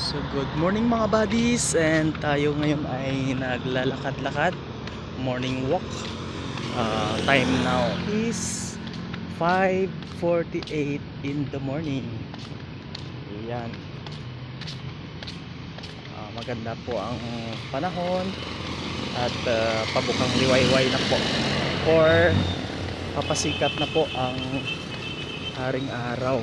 So good morning mga buddies, and tayo ngayon ay naglalakad-lakad, morning walk. Time now is 5:48 in the morning. Ayan. Maganda po ang panahon at pabukang liwayway na po, or papasikat na po ang haring araw.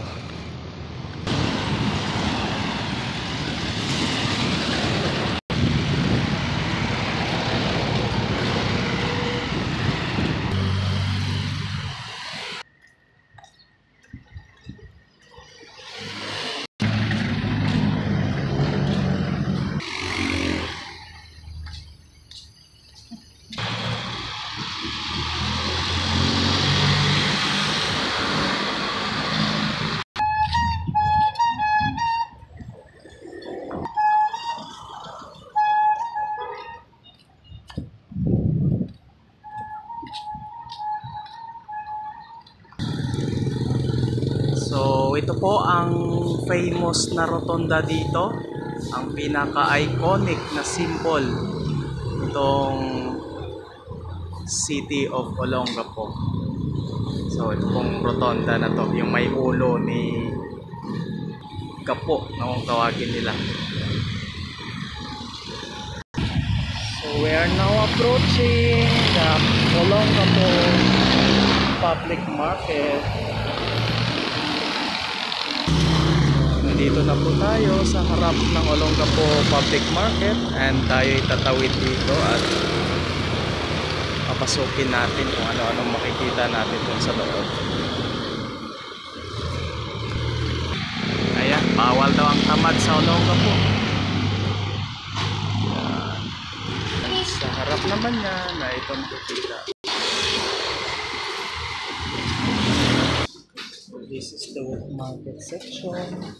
So ito po ang famous na rotonda dito, ang pinaka-iconic na symbol itong City of Olongapo. So ito pong rotonda na to, yung may ulo ni Gapo na kung tawagin nila. So we are now approaching the Olongapo Public Market. Dito na po tayo sa harap ng Olongapo Public Market, and tayo itatawid dito at papasukin natin kung ano-anong makikita natin dun sa loob. Ayan, bawal daw ang tamad sa Olongapo. Sa harap naman niya na itong pipila. So this is the wet market section.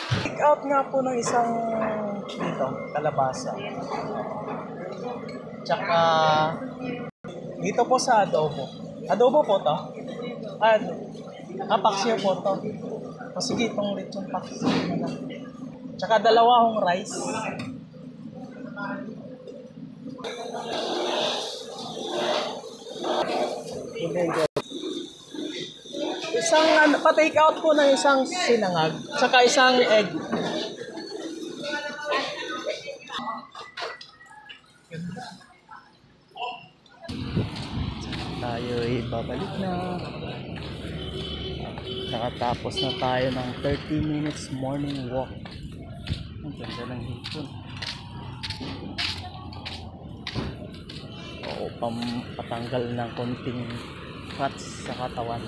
Pick out nga po ng isang dito, kalabasa. Tsaka dito po sa adobo. Adobo po to? Paksiw po to. O sige, itong lechon paksiw na lang. Tsaka dalawa hong rice. Isang pa-take out po ng isang sinangag, tsaka isang egg. Tayo ay babalik na. Nakatapos na tayo ng 30 minutes morning walk. Ang ganda ng hipon. Oo, pampatanggal ng konting fats sa katawan.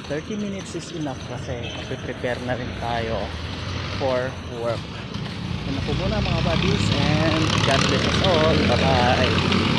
30 minutes is enough kasi prepare na rin tayo for work. Yun na po muna mga buddies, and God bless us all. Bye bye.